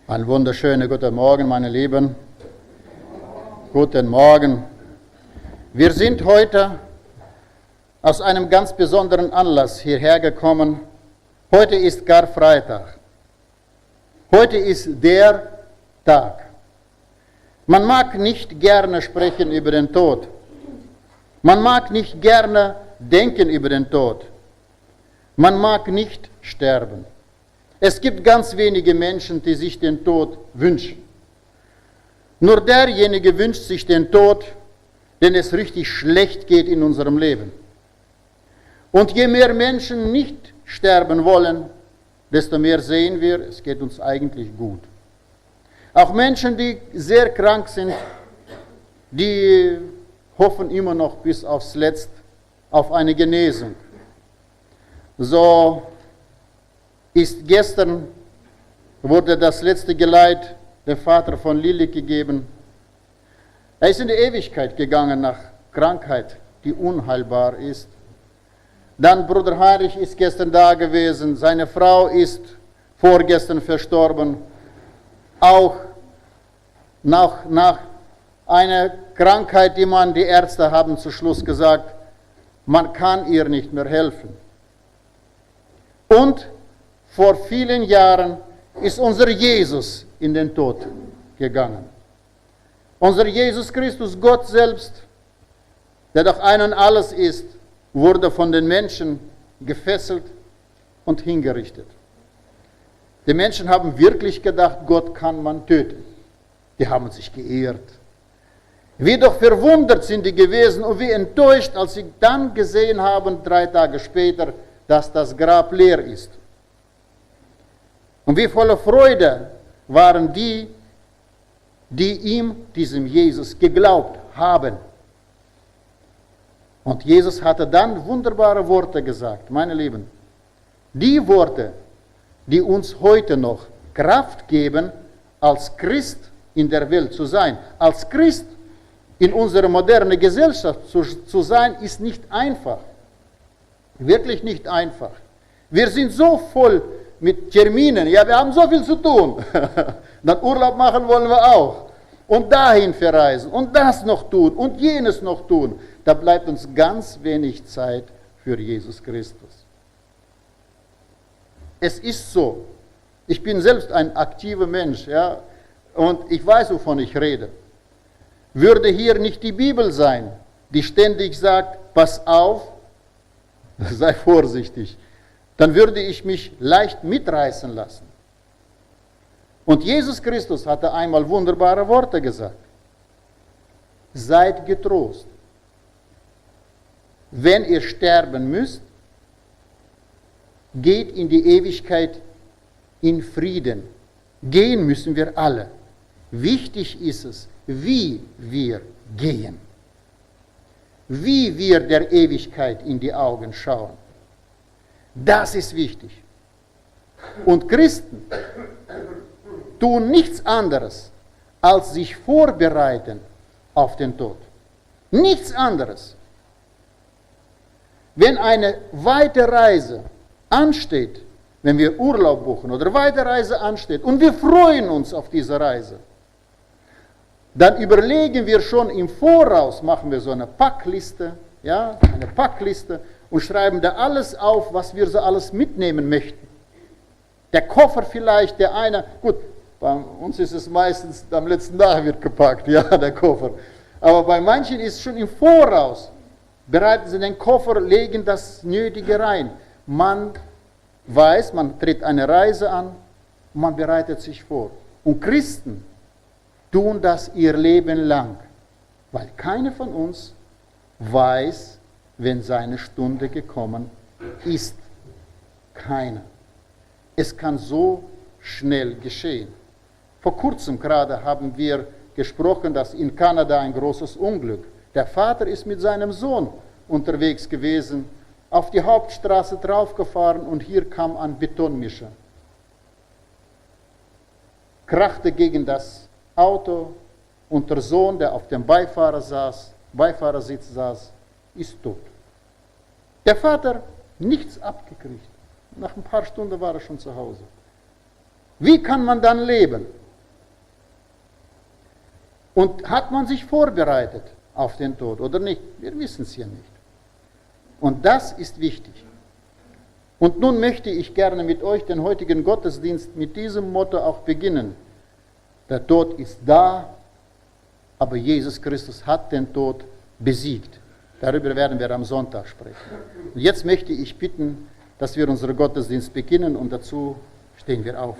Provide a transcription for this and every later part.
Einen wunderschönen guten Morgen, meine Lieben. Guten Morgen. Wir sind heute aus einem ganz besonderen Anlass hierher gekommen. Heute ist Karfreitag. Heute ist der Tag. Man mag nicht gerne sprechen über den Tod. Man mag nicht gerne denken über den Tod. Man mag nicht sterben. Es gibt ganz wenige Menschen, die sich den Tod wünschen. Nur derjenige wünscht sich den Tod, wenn es richtig schlecht geht in unserem Leben. Und je mehr Menschen nicht sterben wollen, desto mehr sehen wir, es geht uns eigentlich gut. Auch Menschen, die sehr krank sind, die hoffen immer noch bis aufs Letzte auf eine Genesung. So ist gestern, wurde das letzte Geleit dem Vater von Lilly gegeben. Er ist in die Ewigkeit gegangen nach Krankheit, die unheilbar ist. Dann Bruder Heinrich ist gestern da gewesen, seine Frau ist vorgestern verstorben, auch nach einer Krankheit, die Ärzte haben zum Schluss gesagt, man kann ihr nicht mehr helfen. Und vor vielen Jahren ist unser Jesus in den Tod gegangen. Unser Jesus Christus, Gott selbst, der doch ein und alles ist, wurde von den Menschen gefesselt und hingerichtet. Die Menschen haben wirklich gedacht, Gott kann man töten. Die haben sich geirrt. Wie doch verwundert sind die gewesen und wie enttäuscht, als sie dann gesehen haben, 3 Tage später, dass das Grab leer ist. Und wie voller Freude waren die, diesem Jesus geglaubt haben. Und Jesus hatte dann wunderbare Worte gesagt, meine Lieben. Die Worte, die uns heute noch Kraft geben, als Christ in der Welt zu sein. Als Christ in unserer modernen Gesellschaft zu sein, ist nicht einfach. Wirklich nicht einfach. Wir sind so voll mit Terminen, ja, wir haben so viel zu tun. Dann Urlaub machen wollen wir auch. Und dahin verreisen und das noch tun und jenes noch tun. Da bleibt uns ganz wenig Zeit für Jesus Christus. Es ist so. Ich bin selbst ein aktiver Mensch, ja, und ich weiß, wovon ich rede. Würde hier nicht die Bibel sein, die ständig sagt, pass auf, sei vorsichtig, dann würde ich mich leicht mitreißen lassen. Und Jesus Christus hatte einmal wunderbare Worte gesagt. Seid getrost. Wenn ihr sterben müsst, geht in die Ewigkeit in Frieden. Gehen müssen wir alle. Wichtig ist es, wie wir gehen. Wie wir der Ewigkeit in die Augen schauen. Das ist wichtig. Und Christen tun nichts anderes, als sich vorbereiten auf den Tod. Nichts anderes. Wenn eine weite Reise ansteht, wenn wir Urlaub buchen oder weite Reise ansteht und wir freuen uns auf diese Reise, dann überlegen wir schon im Voraus, machen wir so eine Packliste, ja, eine Packliste und schreiben da alles auf, was wir so alles mitnehmen möchten. Der Koffer vielleicht, der eine, gut, bei uns ist es meistens, am letzten Tag wird gepackt, ja, der Koffer. Aber bei manchen ist es schon im Voraus. Bereiten sie den Koffer, legen das Nötige rein. Man weiß, man tritt eine Reise an, man bereitet sich vor. Und Christen tun das ihr Leben lang, weil keiner von uns weiß, wenn seine Stunde gekommen ist. Keiner. Es kann so schnell geschehen. Vor kurzem gerade haben wir gesprochen, dass in Kanada ein großes Unglück. Der Vater ist mit seinem Sohn unterwegs gewesen, auf die Hauptstraße draufgefahren und hier kam ein Betonmischer. Krachte gegen das Auto und der Sohn, der auf dem Beifahrersitz saß, ist tot. Der Vater nichts abgekriegt. Nach ein paar Stunden war er schon zu Hause. Wie kann man dann leben? Und hat man sich vorbereitet auf den Tod oder nicht? Wir wissen es ja nicht. Und das ist wichtig. Und nun möchte ich gerne mit euch den heutigen Gottesdienst mit diesem Motto auch beginnen. Der Tod ist da, aber Jesus Christus hat den Tod besiegt. Darüber werden wir am Sonntag sprechen. Und jetzt möchte ich bitten, dass wir unseren Gottesdienst beginnen und dazu stehen wir auf.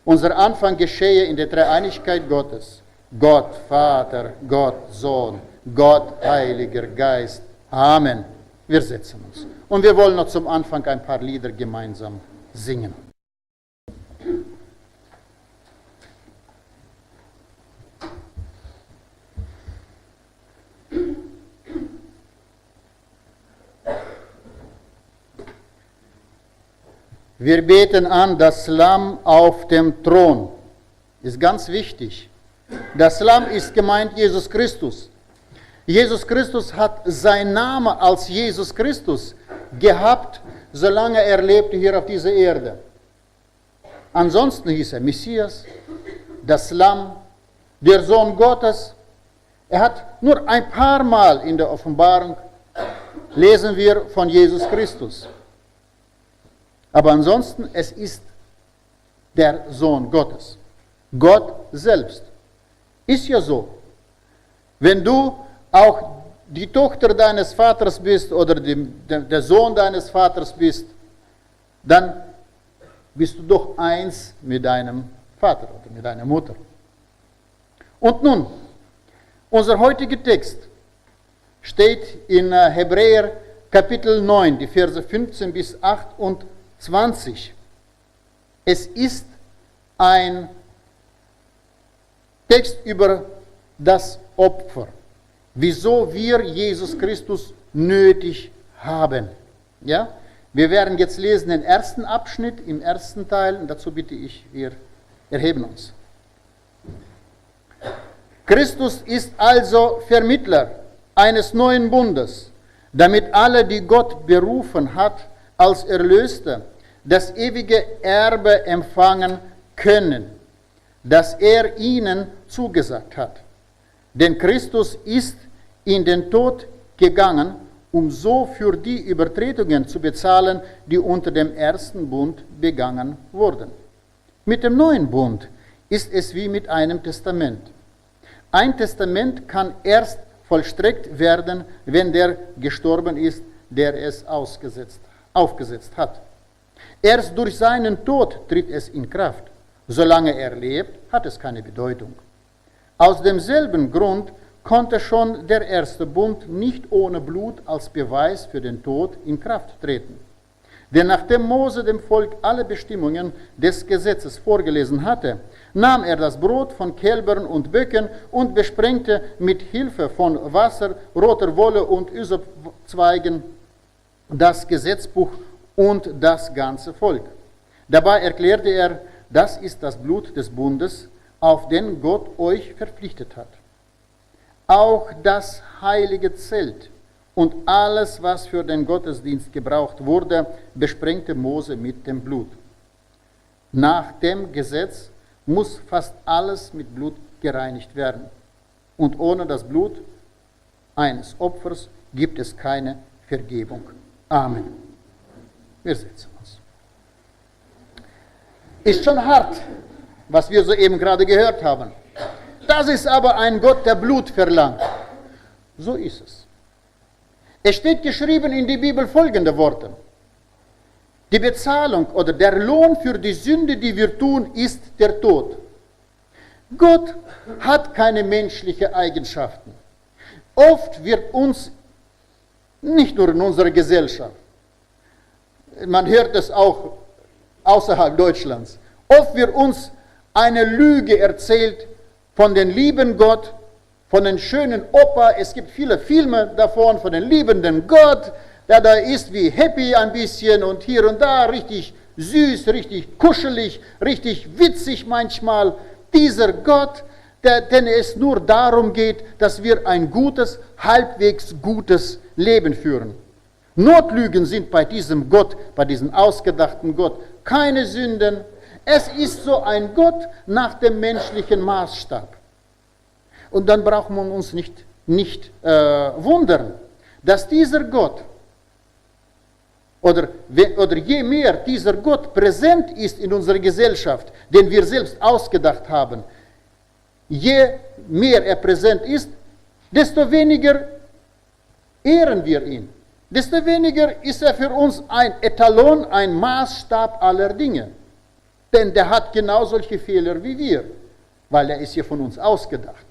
Unser Anfang geschehe in der Dreieinigkeit Gottes. Gott Vater, Gott Sohn, Gott Heiliger Geist. Amen. Wir setzen uns. Und wir wollen noch zum Anfang ein paar Lieder gemeinsam singen. Wir beten an das Lamm auf dem Thron. Ist ganz wichtig. Das Lamm ist gemeint Jesus Christus. Jesus Christus hat seinen Namen als Jesus Christus gehabt, solange er lebte hier auf dieser Erde. Ansonsten hieß er Messias, das Lamm, der Sohn Gottes. Er hat nur ein paar Mal in der Offenbarung lesen wir von Jesus Christus. Aber ansonsten, es ist der Sohn Gottes. Gott selbst. Ist ja so. Wenn du auch die Tochter deines Vaters bist oder der Sohn deines Vaters bist, dann bist du doch eins mit deinem Vater oder mit deiner Mutter. Und nun, unser heutiger Text steht in Hebräer Kapitel 9, die Verse 15 bis 28. Es ist ein Text über das Opfer. Wieso wir Jesus Christus nötig haben. Ja? Wir werden jetzt lesen den ersten Abschnitt im ersten Teil und dazu bitte ich, wir erheben uns. Christus ist also Vermittler eines neuen Bundes, damit alle, die Gott berufen hat, als Erlöste, das ewige Erbe empfangen können, das er ihnen zugesagt hat. Denn Christus ist in den Tod gegangen, um so für die Übertretungen zu bezahlen, die unter dem ersten Bund begangen wurden. Mit dem neuen Bund ist es wie mit einem Testament. Ein Testament kann erst vollstreckt werden, wenn der gestorben ist, der es aufgesetzt hat. Erst durch seinen Tod tritt es in Kraft. Solange er lebt, hat es keine Bedeutung. Aus demselben Grund konnte schon der erste Bund nicht ohne Blut als Beweis für den Tod in Kraft treten. Denn nachdem Mose dem Volk alle Bestimmungen des Gesetzes vorgelesen hatte, nahm er das Brot von Kälbern und Böcken und besprengte mit Hilfe von Wasser, roter Wolle und Ysopzweigen das Gesetzbuch und das ganze Volk. Dabei erklärte er, das ist das Blut des Bundes, auf den Gott euch verpflichtet hat. Auch das heilige Zelt und alles, was für den Gottesdienst gebraucht wurde, besprengte Mose mit dem Blut. Nach dem Gesetz muss fast alles mit Blut gereinigt werden. Und ohne das Blut eines Opfers gibt es keine Vergebung. Amen. Wir setzen uns. Ist schon hart, was wir soeben gerade gehört haben. Das ist aber ein Gott, der Blut verlangt. So ist es. Es steht geschrieben in der Bibel folgende Worte. Die Bezahlung oder der Lohn für die Sünde, die wir tun, ist der Tod. Gott hat keine menschlichen Eigenschaften. Oft wird uns, nicht nur in unserer Gesellschaft, man hört es auch außerhalb Deutschlands, oft wird uns eine Lüge erzählt von dem lieben Gott, von dem schönen Opa. Es gibt viele Filme davon, von dem liebenden Gott, der da ist wie happy ein bisschen und hier und da richtig süß, richtig kuschelig, richtig witzig manchmal. Dieser Gott, den es nur darum geht, dass wir ein gutes, halbwegs gutes Leben führen. Notlügen sind bei diesem Gott, bei diesem ausgedachten Gott, keine Sünden. Es ist so ein Gott nach dem menschlichen Maßstab. Und dann braucht man uns nicht wundern, dass dieser Gott, oder je mehr dieser Gott präsent ist in unserer Gesellschaft, den wir selbst ausgedacht haben, je mehr er präsent ist, desto weniger ehren wir ihn. Desto weniger ist er für uns ein Etalon, ein Maßstab aller Dinge. Denn der hat genau solche Fehler wie wir, weil er ist ja von uns ausgedacht.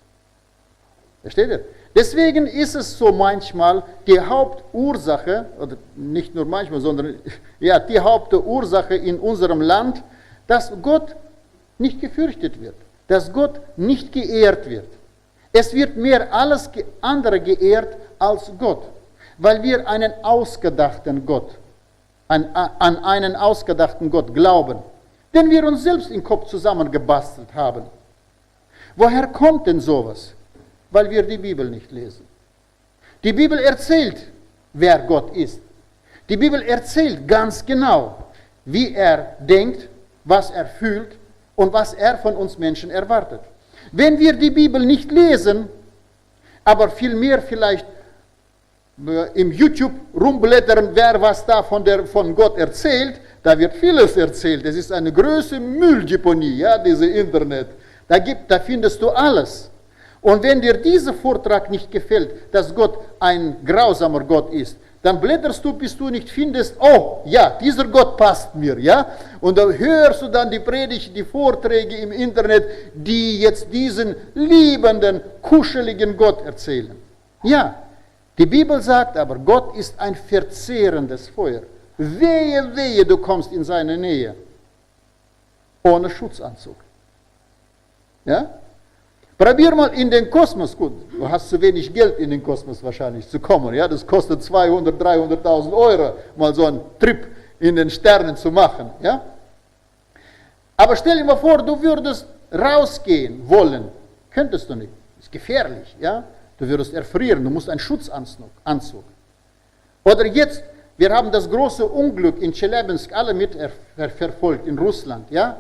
Versteht ihr? Deswegen ist es so manchmal die Hauptursache, oder nicht nur manchmal, sondern ja, die Hauptursache in unserem Land, dass Gott nicht gefürchtet wird, dass Gott nicht geehrt wird. Es wird mehr alles andere geehrt als Gott, weil wir einen ausgedachten Gott, an einen ausgedachten Gott glauben, den wir uns selbst im Kopf zusammengebastelt haben. Woher kommt denn sowas? Weil wir die Bibel nicht lesen. Die Bibel erzählt, wer Gott ist. Die Bibel erzählt ganz genau, wie er denkt, was er fühlt und was er von uns Menschen erwartet. Wenn wir die Bibel nicht lesen, aber vielmehr vielleicht im YouTube rumblättern, wer was da von Gott erzählt, da wird vieles erzählt. Es ist eine große Mülldeponie, ja, diese Internet. Da findest du alles. Und wenn dir dieser Vortrag nicht gefällt, dass Gott ein grausamer Gott ist, dann blätterst du, bis du nicht findest, oh ja, dieser Gott passt mir, ja. Und dann hörst du dann die Predigten, die Vorträge im Internet, die jetzt diesen liebenden, kuscheligen Gott erzählen. Ja, die Bibel sagt aber, Gott ist ein verzehrendes Feuer. Wehe, wehe, du kommst in seine Nähe. Ohne Schutzanzug. Ja? Probier mal in den Kosmos, gut, du hast zu wenig Geld in den Kosmos wahrscheinlich zu kommen, ja, das kostet 200.000, 300.000 Euro, mal so einen Trip in den Sternen zu machen, ja. Aber stell dir mal vor, du würdest rausgehen wollen, könntest du nicht, ist gefährlich, ja, du würdest erfrieren, du musst einen Schutzanzug. Oder jetzt, wir haben das große Unglück in Tschelabinsk alle mitverfolgt in Russland, ja,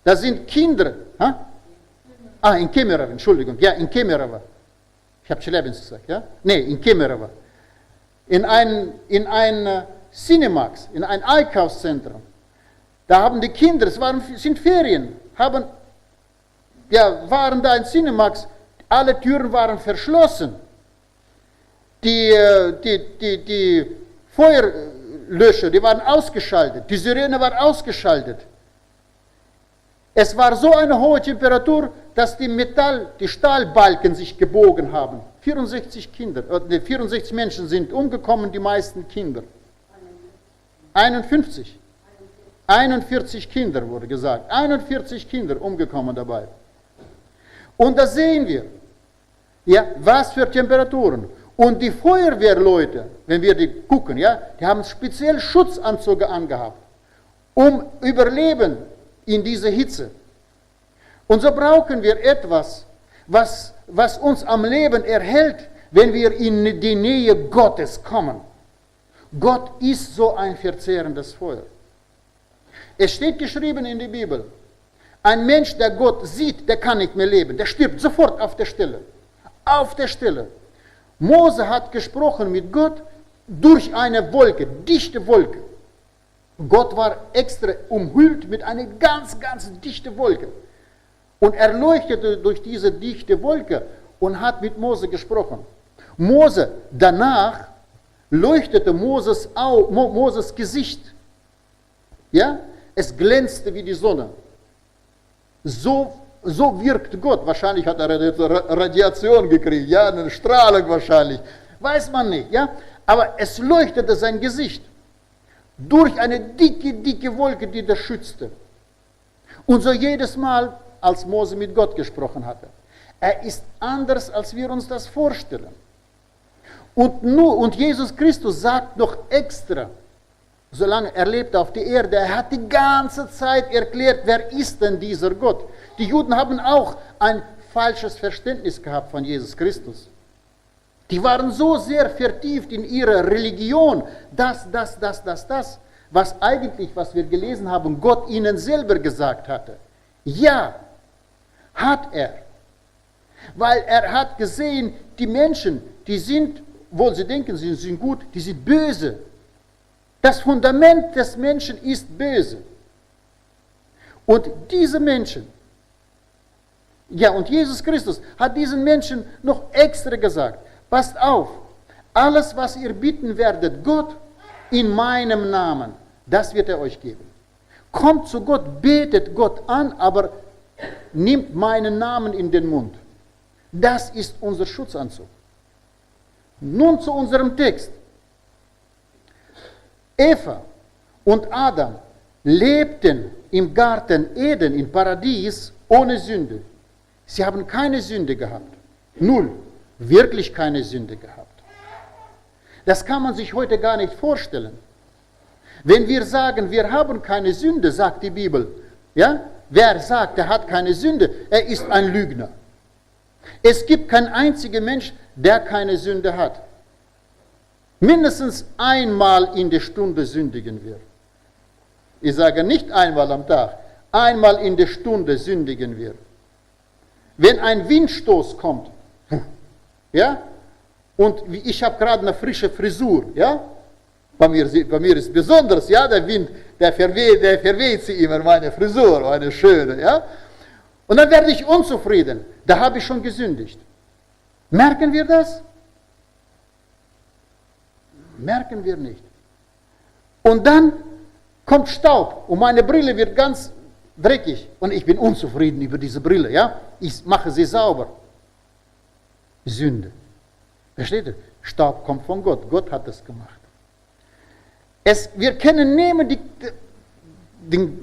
da sind Kinder, in Kemerovo, Entschuldigung, ja, in Kemerovo. Ich habe Tschelabinsk gesagt, ja? Nee, in Kemerovo. In ein Cinemax, in ein Einkaufszentrum. Da haben die Kinder, sind Ferien, waren da in Cinemax, alle Türen waren verschlossen. Die Feuerlöscher, die waren ausgeschaltet, die Sirene war ausgeschaltet. Es war so eine hohe Temperatur, dass die Stahlbalken sich gebogen haben. 64 Menschen sind umgekommen, die meisten Kinder. 41 Kinder wurde gesagt. 41 Kinder umgekommen dabei. Und da sehen wir, ja, was für Temperaturen. Und die Feuerwehrleute, wenn wir die gucken, ja, die haben speziell Schutzanzüge angehabt, um überleben in dieser Hitze. Und so brauchen wir etwas, was uns am Leben erhält, wenn wir in die Nähe Gottes kommen. Gott ist so ein verzehrendes Feuer. Es steht geschrieben in der Bibel, ein Mensch, der Gott sieht, der kann nicht mehr leben, der stirbt sofort auf der Stelle. Auf der Stelle. Mose hat gesprochen mit Gott durch eine Wolke, dichte Wolke. Gott war extra umhüllt mit einer ganz, ganz dichten Wolke. Und er leuchtete durch diese dichte Wolke und hat mit Mose gesprochen. Danach leuchtete Moses Gesicht. Ja? Es glänzte wie die Sonne. So wirkt Gott. Wahrscheinlich hat er Radiation gekriegt, ja, eine Strahlung wahrscheinlich. Weiß man nicht, ja. Aber es leuchtete sein Gesicht. Durch eine dicke, dicke Wolke, die das schützte. Und so jedes Mal, als Mose mit Gott gesprochen hatte. Er ist anders, als wir uns das vorstellen. Und Jesus Christus sagt noch extra, solange er lebte auf der Erde, er hat die ganze Zeit erklärt, wer ist denn dieser Gott? Die Juden haben auch ein falsches Verständnis gehabt von Jesus Christus. Die waren so sehr vertieft in ihrer Religion, das, was eigentlich, was wir gelesen haben, Gott ihnen selber gesagt hatte? Ja, hat er. Weil er hat gesehen, die Menschen, die sind, obwohl sie denken, sie sind gut, die sind böse. Das Fundament des Menschen ist böse. Und diese Menschen, ja, und Jesus Christus hat diesen Menschen noch extra gesagt, passt auf, alles, was ihr bitten werdet, Gott in meinem Namen, das wird er euch geben. Kommt zu Gott, betet Gott an, aber nimmt meinen Namen in den Mund. Das ist unser Schutzanzug. Nun zu unserem Text. Eva und Adam lebten im Garten Eden, im Paradies, ohne Sünde. Sie haben keine Sünde gehabt. Null. Wirklich keine Sünde gehabt. Das kann man sich heute gar nicht vorstellen. Wenn wir sagen, wir haben keine Sünde, sagt die Bibel, ja? Wer sagt, er hat keine Sünde, er ist ein Lügner. Es gibt keinen einzigen Mensch, der keine Sünde hat. Mindestens einmal in der Stunde sündigen wir. Ich sage nicht einmal am Tag, einmal in der Stunde sündigen wir. Wenn ein Windstoß kommt, ja, und ich habe gerade eine frische Frisur, ja, bei mir ist besonders, ja, der Wind, der verweht sie immer, meine Frisur, meine schöne, ja. Und dann werde ich unzufrieden, da habe ich schon gesündigt. Merken wir das? Merken wir nicht. Und dann kommt Staub und meine Brille wird ganz dreckig und ich bin unzufrieden über diese Brille, ja. Ich mache sie sauber. Sünde. Versteht ihr? Staub kommt von Gott. Gott hat das gemacht. Wir können nehmen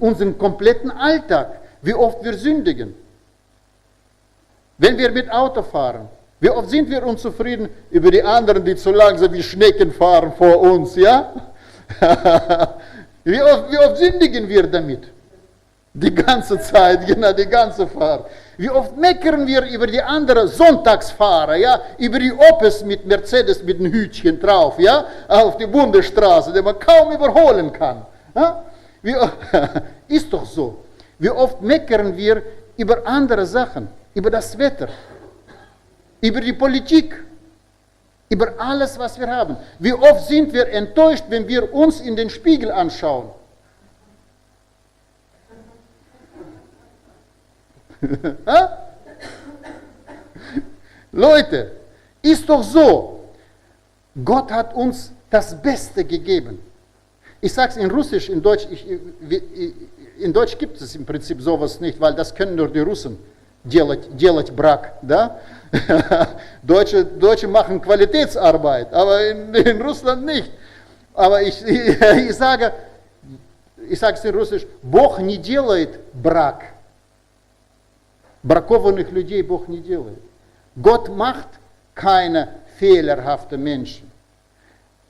unseren kompletten Alltag, wie oft wir sündigen. Wenn wir mit Auto fahren, wie oft sind wir unzufrieden über die anderen, die zu langsam wie Schnecken fahren vor uns, ja? Wie oft sündigen wir damit? Die ganze Zeit, genau, die ganze Fahrt. Wie oft meckern wir über die anderen Sonntagsfahrer, ja, über die Opels mit Mercedes mit einem Hütchen drauf, ja, auf die Bundesstraße, die man kaum überholen kann. Ja? Ist doch so. Wie oft meckern wir über andere Sachen, über das Wetter, über die Politik, über alles, was wir haben. Wie oft sind wir enttäuscht, wenn wir uns in den Spiegel anschauen. Leute, ist doch so, Gott hat uns das Beste gegeben. Ich sage es in Russisch, in Deutsch gibt es im Prinzip sowas nicht, weil das können nur die Russen, делать брак, да? Deutsche machen Qualitätsarbeit, aber in Russland nicht. Aber ich sage es in Russisch, Бог не делает брак. Бракованных людей Бог не делает. Gott macht keine fehlerhaften Menschen.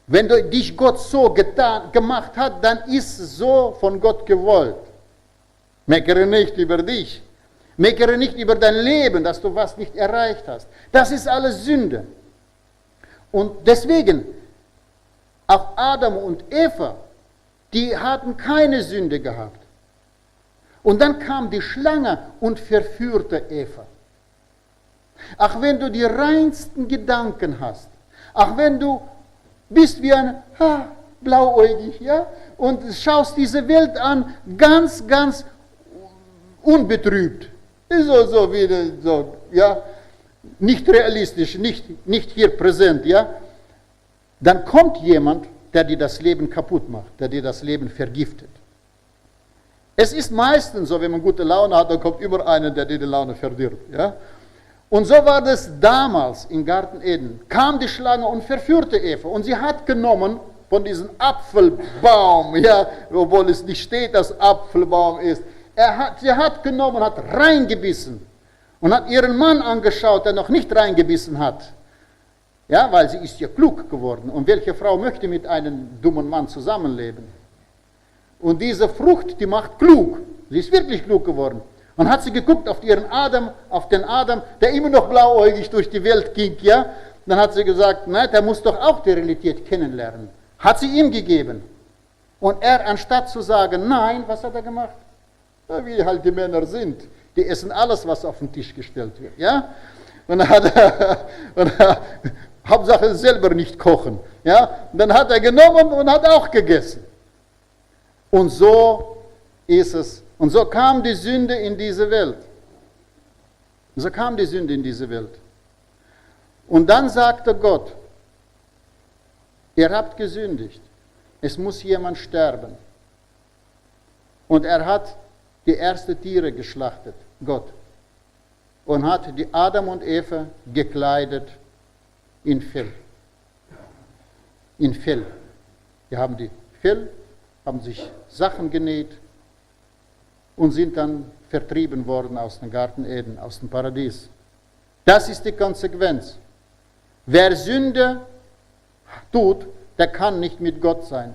Wenn dich Gott so gemacht hat, dann ist es so von Gott gewollt. Meckere nicht über dich. Meckere nicht über dein Leben, dass du was nicht erreicht hast. Das ist alles Sünde. Und deswegen, auch Adam und Eva, die hatten keine Sünde gehabt. Und dann kam die Schlange und verführte Eva. Ach, wenn du die reinsten Gedanken hast, ach, wenn du bist wie ein blauäugig, ja, und schaust diese Welt an, ganz, ganz unbetrübt, so, ja, nicht realistisch, nicht hier präsent, ja, dann kommt jemand, der dir das Leben kaputt macht, der dir das Leben vergiftet. Es ist meistens so, wenn man gute Laune hat, dann kommt immer einer, der dir die Laune verdirbt. Ja? Und so war das damals im Garten Eden. Kam die Schlange und verführte Eva. Und sie hat genommen von diesem Apfelbaum, ja, obwohl es nicht steht, dass Apfelbaum ist. Sie hat genommen, hat reingebissen und hat ihren Mann angeschaut, der noch nicht reingebissen hat. Ja, weil sie ist ja klug geworden. Und welche Frau möchte mit einem dummen Mann zusammenleben? Und diese Frucht, die macht klug. Sie ist wirklich klug geworden. Und hat sie geguckt auf den Adam, der immer noch blauäugig durch die Welt ging, ja. Dann hat sie gesagt, nein, der muss doch auch die Realität kennenlernen. Hat sie ihm gegeben. Und er, anstatt zu sagen, nein, was hat er gemacht? Ja, wie halt die Männer sind. Die essen alles, was auf den Tisch gestellt wird. Ja? Und dann hat er Hauptsache selber nicht kochen. Ja? Und dann hat er genommen und hat auch gegessen. Und so ist es. Und so kam die Sünde in diese Welt. So kam die Sünde in diese Welt. Und dann sagte Gott, ihr habt gesündigt. Es muss jemand sterben. Und er hat die ersten Tiere geschlachtet, Gott. Und hat die Adam und Eva gekleidet in Fell. In Fell. Die haben die Fell, haben sich Sachen genäht und sind dann vertrieben worden aus dem Garten Eden, aus dem Paradies. Das ist die Konsequenz. Wer Sünde tut, der kann nicht mit Gott sein.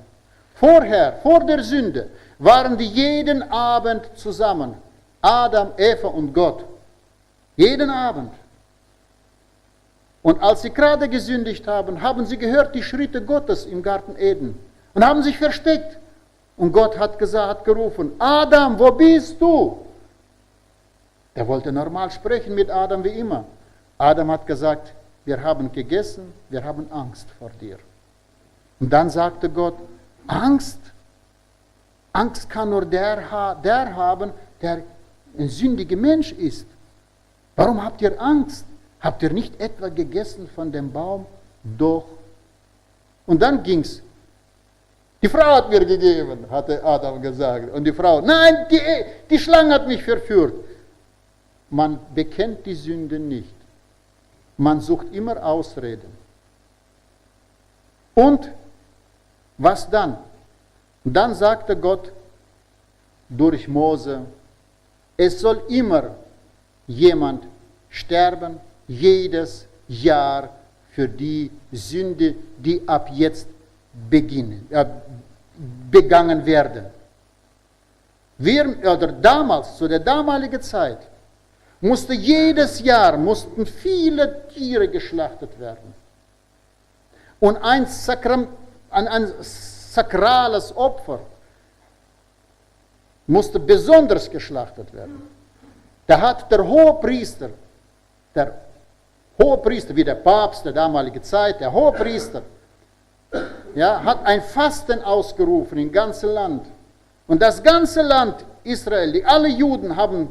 Vorher, vor der Sünde, waren die jeden Abend zusammen. Adam, Eva und Gott. Jeden Abend. Und als sie gerade gesündigt haben, haben sie gehört die Schritte Gottes im Garten Eden und haben sich versteckt. Und Gott hat gesagt, hat gerufen, Adam, wo bist du? Er wollte normal sprechen mit Adam wie immer. Adam hat gesagt, wir haben gegessen, wir haben Angst vor dir. Und dann sagte Gott, Angst? Angst kann nur der haben, der ein sündiger Mensch ist. Warum habt ihr Angst? Habt ihr nicht etwa gegessen von dem Baum? Doch. Und dann ging's. Die Frau hat mir gegeben, hatte Adam gesagt. Und die Frau, nein, die Schlange hat mich verführt. Man bekennt die Sünde nicht. Man sucht immer Ausreden. Und was dann? Und dann sagte Gott durch Mose, es soll immer jemand sterben, jedes Jahr für die Sünde, die ab jetzt begangen werden. Damals, zu der damaligen Zeit, mussten viele Tiere geschlachtet werden. Und ein sakrales Opfer musste besonders geschlachtet werden. Da hat der Hohepriester, wie der Papst der damaligen Zeit, der Hohepriester, hat ein Fasten ausgerufen im ganzen Land. Und das ganze Land Israel, alle Juden haben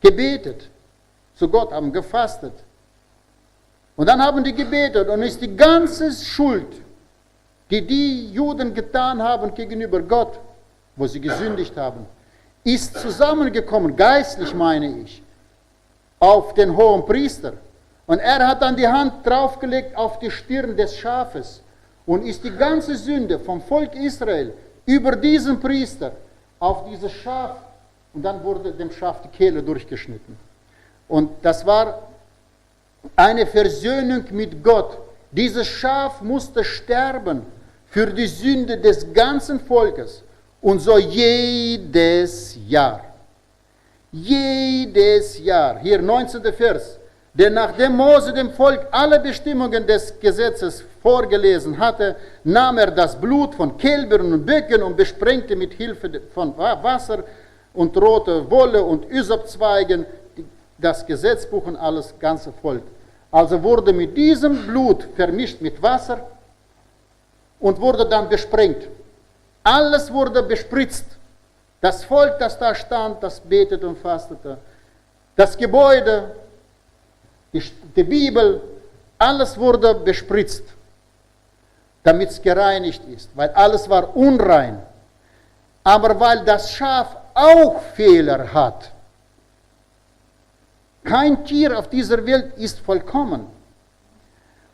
gebetet zu Gott, haben gefastet. Und dann haben die gebetet und ist die ganze Schuld, die Juden getan haben gegenüber Gott, wo sie gesündigt haben, ist zusammengekommen, geistlich meine ich, auf den hohen Priester. Und er hat dann die Hand draufgelegt auf die Stirn des Schafes und ist die ganze Sünde vom Volk Israel über diesen Priester auf dieses Schaf, und dann wurde dem Schaf die Kehle durchgeschnitten. Und das war eine Versöhnung mit Gott. Dieses Schaf musste sterben für die Sünde des ganzen Volkes. Und so jedes Jahr. Jedes Jahr. Hier 19. Vers. Denn nachdem Mose dem Volk alle Bestimmungen des Gesetzes vorgelesen hatte, nahm er das Blut von Kälbern und Böcken und besprengte mit Hilfe von Wasser und roter Wolle und Ysopzweigen das Gesetzbuch und alles ganze Volk. Also wurde mit diesem Blut vermischt mit Wasser und wurde dann besprengt. Alles wurde bespritzt. Das Volk, das da stand, das betete und fastete. Das Gebäude, die Bibel, alles wurde bespritzt, damit es gereinigt ist, weil alles war unrein. Aber weil das Schaf auch Fehler hat, kein Tier auf dieser Welt ist vollkommen.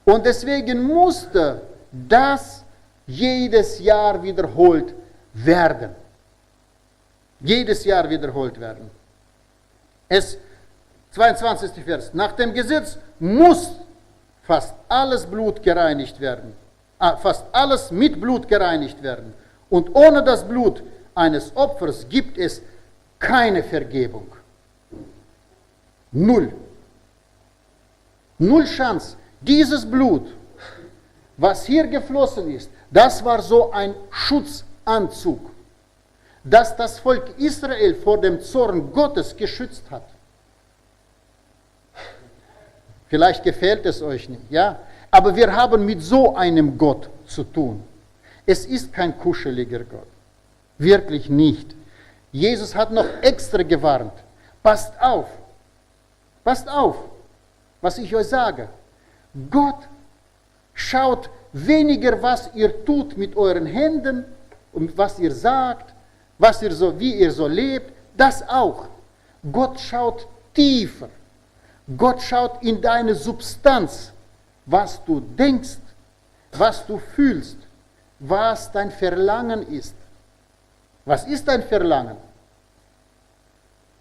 Und deswegen musste das jedes Jahr wiederholt werden. Jedes Jahr wiederholt werden. 22. Vers. Nach dem Gesetz muss fast alles Blut gereinigt werden. Fast alles mit Blut gereinigt werden. Und ohne das Blut eines Opfers gibt es keine Vergebung. Null. Null Chance. Dieses Blut, was hier geflossen ist, das war so ein Schutzanzug Schutzanzug, das das Volk Israel vor dem Zorn Gottes geschützt hat. Vielleicht gefällt es euch nicht, ja? Aber wir haben mit so einem Gott zu tun. Es ist kein kuscheliger Gott. Wirklich nicht. Jesus hat noch extra gewarnt. Passt auf, was ich euch sage. Gott schaut weniger, was ihr tut mit euren Händen und was ihr sagt, wie ihr so lebt, das auch. Gott schaut tiefer. Gott schaut in deine Substanz, was du denkst, was du fühlst, was dein Verlangen ist. Was ist dein Verlangen?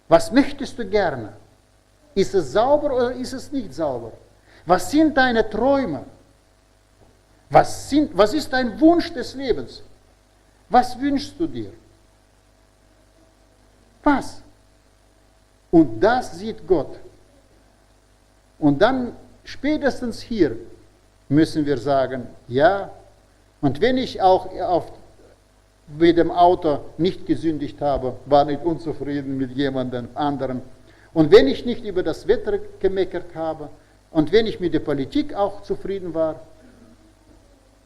Was möchtest du gerne? Ist es sauber oder ist es nicht sauber? Was sind deine Träume? Was ist dein Wunsch des Lebens? Was wünschst du dir? Was? Und das sieht Gott. Und dann spätestens hier müssen wir sagen, ja, und wenn ich auch mit dem Auto nicht gesündigt habe, war nicht unzufrieden mit jemandem anderen, und wenn ich nicht über das Wetter gemeckert habe, und wenn ich mit der Politik auch zufrieden war,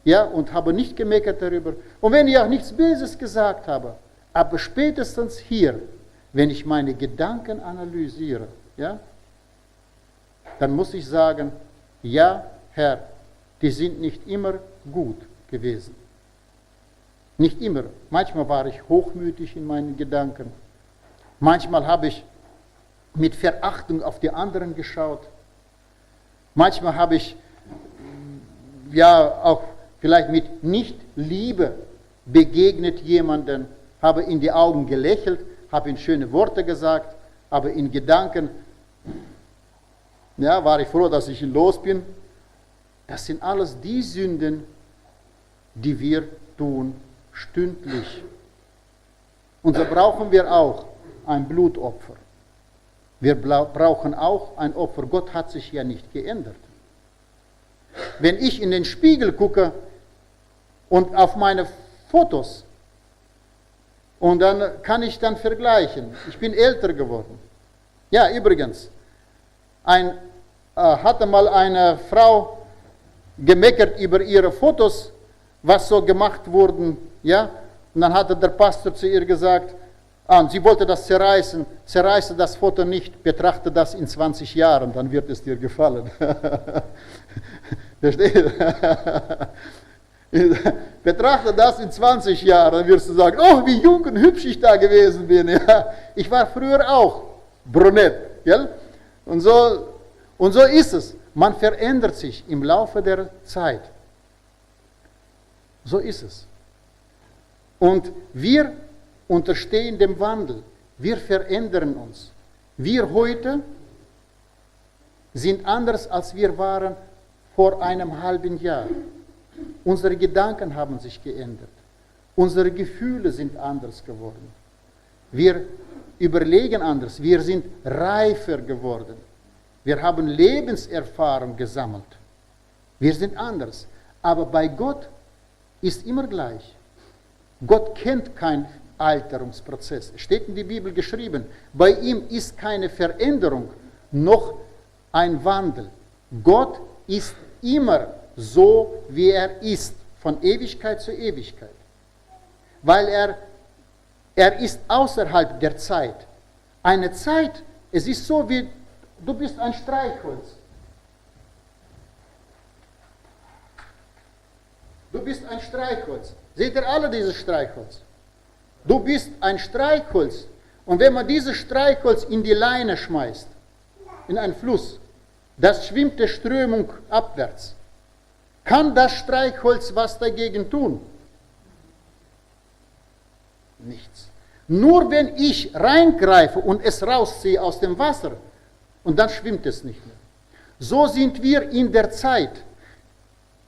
ja, und habe nicht gemeckert darüber, und wenn ich auch nichts Böses gesagt habe, aber spätestens hier, wenn ich meine Gedanken analysiere, ja, dann muss ich sagen, ja, Herr, die sind nicht immer gut gewesen. Nicht immer. Manchmal war ich hochmütig in meinen Gedanken. Manchmal habe ich mit Verachtung auf die anderen geschaut. Manchmal habe ich ja auch vielleicht mit Nicht-Liebe begegnet jemanden, habe in die Augen gelächelt, habe ihm schöne Worte gesagt, aber in Gedanken, ja, war ich froh, dass ich los bin. Das sind alles die Sünden, die wir tun stündlich. Und so brauchen wir auch ein Blutopfer. Wir brauchen auch ein Opfer. Gott hat sich ja nicht geändert. Wenn ich in den Spiegel gucke und auf meine Fotos, und dann kann ich dann vergleichen. Ich bin älter geworden. Ja, übrigens, hatte mal eine Frau gemeckert über ihre Fotos, was so gemacht wurden, ja, und dann hatte der Pastor zu ihr gesagt, und sie wollte das zerreißen, zerreiße das Foto nicht, betrachte das in 20 Jahren, dann wird es dir gefallen. Versteht? Betrachte das in 20 Jahren, dann wirst du sagen, oh, wie jung und hübsch ich da gewesen bin. Ja, ich war früher auch brunett. Gell? Und so ist es. Man verändert sich im Laufe der Zeit. So ist es. Und wir unterstehen dem Wandel. Wir verändern uns. Wir heute sind anders, als wir waren vor einem halben Jahr. Unsere Gedanken haben sich geändert. Unsere Gefühle sind anders geworden. Wir überlegen anders. Wir sind reifer geworden. Wir haben Lebenserfahrung gesammelt. Wir sind anders. Aber bei Gott ist immer gleich. Gott kennt keinen Alterungsprozess. Es steht in der Bibel geschrieben, bei ihm ist keine Veränderung, noch ein Wandel. Gott ist immer so, wie er ist, von Ewigkeit zu Ewigkeit. Weil er ist außerhalb der Zeit. Eine Zeit, es ist so wie, du bist ein Streichholz. Du bist ein Streichholz. Seht ihr alle dieses Streichholz? Du bist ein Streichholz. Und wenn man dieses Streichholz in die Leine schmeißt, in einen Fluss, das schwimmt der Strömung abwärts. Kann das Streichholz was dagegen tun? Nichts. Nur wenn ich reingreife und es rausziehe aus dem Wasser, und dann schwimmt es nicht mehr. So sind wir in der Zeit.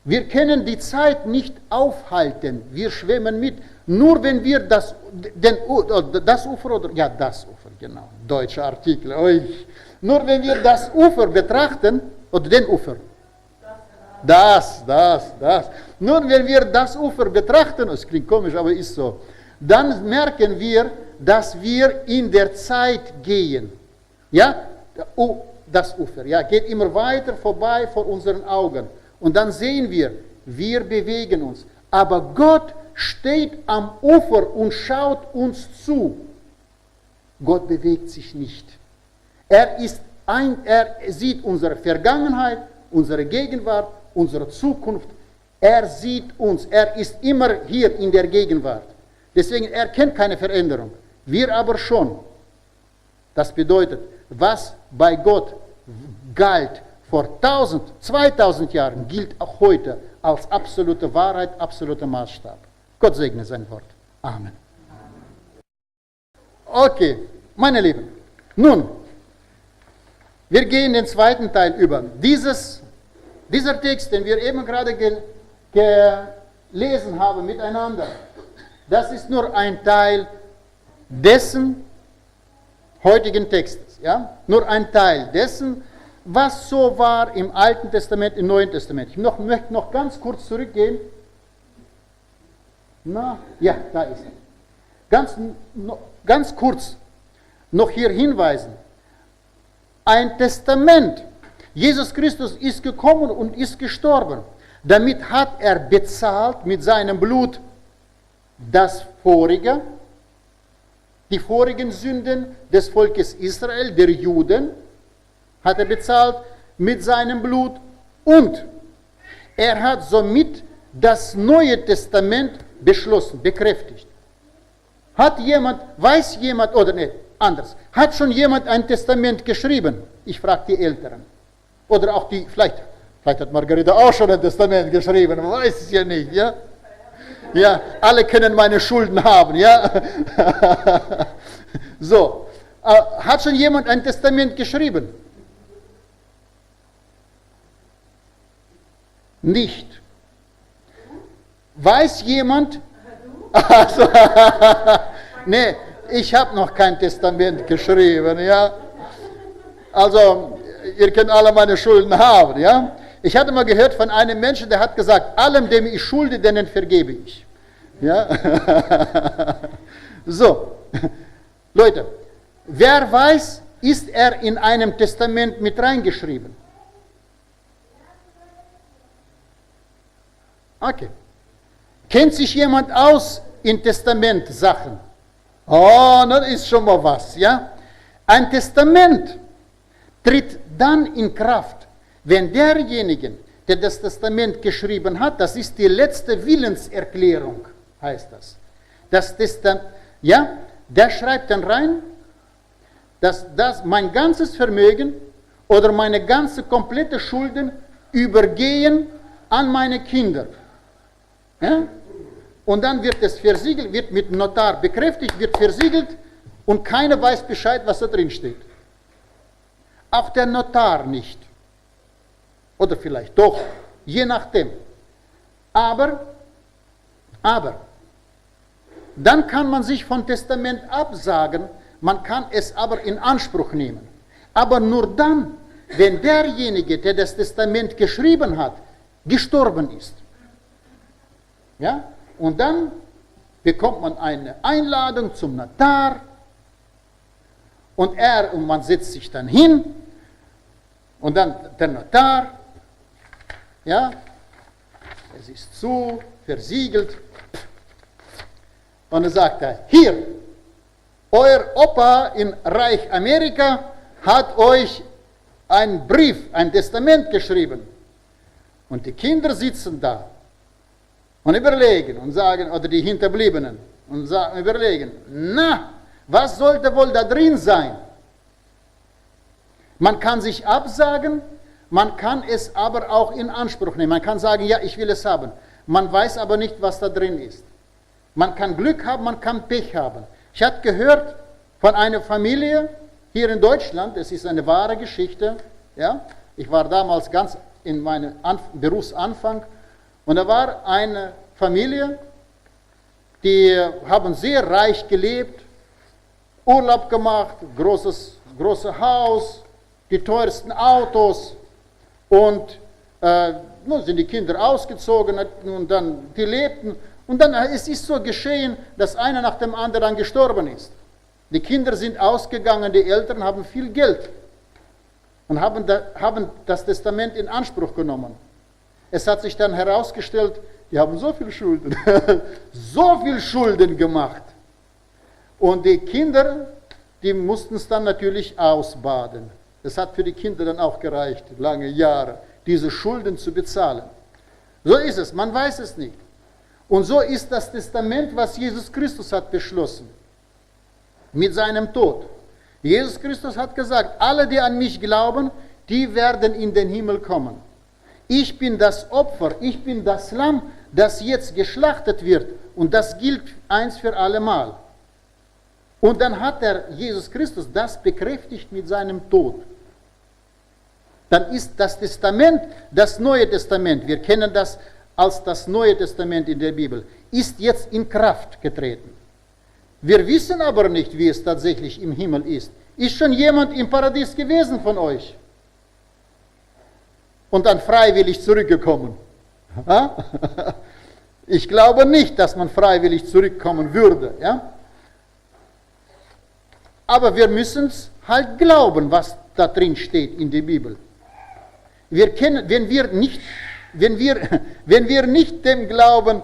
Wir können die Zeit nicht aufhalten, wir schwimmen mit. Nur wenn wir das Ufer, genau, deutscher Artikel. Nur wenn wir das Ufer betrachten, oder den Ufer, Das. Nun, wenn wir das Ufer betrachten, es klingt komisch, aber ist so, dann merken wir, dass wir in der Zeit gehen. Ja, das Ufer, ja, geht immer weiter vorbei vor unseren Augen. Und dann sehen wir bewegen uns. Aber Gott steht am Ufer und schaut uns zu. Gott bewegt sich nicht. Er sieht unsere Vergangenheit, unsere Gegenwart, unsere Zukunft. Er sieht uns. Er ist immer hier in der Gegenwart. Deswegen, er kennt keine Veränderung. Wir aber schon. Das bedeutet, was bei Gott galt vor 1000, 2000 Jahren, gilt auch heute als absolute Wahrheit, absoluter Maßstab. Gott segne sein Wort. Amen. Okay, meine Lieben. Nun, wir gehen in den zweiten Teil über. Dieser Text, den wir eben gerade gelesen haben miteinander, das ist nur ein Teil dessen heutigen Textes. Ja? Nur ein Teil dessen, was so war im Alten Testament, im Neuen Testament. Ich möchte noch ganz kurz zurückgehen. Da ist er. Ganz kurz noch hier hinweisen. Ein Testament. Jesus Christus ist gekommen und ist gestorben. Damit hat er bezahlt mit seinem Blut die vorigen Sünden des Volkes Israel, der Juden, hat er bezahlt mit seinem Blut und er hat somit das Neue Testament beschlossen, bekräftigt. Weiß jemand, oder nicht, anders, hat schon jemand ein Testament geschrieben? Ich frage die Älteren. Oder auch die, vielleicht hat Margareta auch schon ein Testament geschrieben, man weiß es ja nicht, ja? Ja, alle können meine Schulden haben, ja? So, hat schon jemand ein Testament geschrieben? Nicht. Weiß jemand? Also, nee, ich habe noch kein Testament geschrieben, ja? Also, ihr könnt alle meine Schulden haben, ja? Ich hatte mal gehört von einem Menschen, der hat gesagt, allem, dem ich schulde, denen vergebe ich. Ja? So, Leute, wer weiß, ist er in einem Testament mit reingeschrieben? Okay. Kennt sich jemand aus in Testamentsachen? Oh, das ist schon mal was, ja? Ein Testament tritt dann in Kraft, wenn derjenige, der das Testament geschrieben hat, das ist die letzte Willenserklärung, heißt das. Der schreibt dann rein, dass mein ganzes Vermögen oder meine ganze komplette Schulden übergehen an meine Kinder. Ja? Und dann wird es versiegelt, wird mit Notar bekräftigt, wird versiegelt und keiner weiß Bescheid, was da drin steht. Auch der Notar nicht. Oder vielleicht doch, je nachdem. Aber, dann kann man sich vom Testament absagen, man kann es aber in Anspruch nehmen. Aber nur dann, wenn derjenige, der das Testament geschrieben hat, gestorben ist. Ja? Und dann bekommt man eine Einladung zum Notar und man setzt sich dann hin und dann der Notar, ja, es ist versiegelt und dann sagt er, hier, euer Opa in Reich Amerika hat euch einen Brief, ein Testament geschrieben und die Kinder sitzen da und überlegen und sagen, oder die Hinterbliebenen, und überlegen, na, was sollte wohl da drin sein? Man kann sich absagen, man kann es aber auch in Anspruch nehmen. Man kann sagen, ja, ich will es haben. Man weiß aber nicht, was da drin ist. Man kann Glück haben, man kann Pech haben. Ich habe gehört von einer Familie hier in Deutschland, es ist eine wahre Geschichte, ja? Ich war damals ganz in meinem Berufsanfang und da war eine Familie, die haben sehr reich gelebt, Urlaub gemacht, großes Haus, die teuersten Autos und sind die Kinder ausgezogen und dann die lebten. Und dann es ist so geschehen, dass einer nach dem anderen gestorben ist. Die Kinder sind ausgegangen, die Eltern haben viel Geld und haben das Testament in Anspruch genommen. Es hat sich dann herausgestellt, die haben so viel Schulden, so viel Schulden gemacht. Und die Kinder, die mussten es dann natürlich ausbaden. Das hat für die Kinder dann auch gereicht, lange Jahre, diese Schulden zu bezahlen. So ist es, man weiß es nicht. Und so ist das Testament, was Jesus Christus hat beschlossen, mit seinem Tod. Jesus Christus hat gesagt, alle, die an mich glauben, die werden in den Himmel kommen. Ich bin das Opfer, ich bin das Lamm, das jetzt geschlachtet wird. Und das gilt eins für alle Mal. Und dann hat Jesus Christus das bekräftigt mit seinem Tod. Dann ist das Testament, das Neue Testament, wir kennen das als das Neue Testament in der Bibel, ist jetzt in Kraft getreten. Wir wissen aber nicht, wie es tatsächlich im Himmel ist. Ist schon jemand im Paradies gewesen von euch? Und dann freiwillig zurückgekommen? Ich glaube nicht, dass man freiwillig zurückkommen würde. Ja? Aber wir müssen es halt glauben, was da drin steht in der Bibel. Wenn wir nicht dem glauben,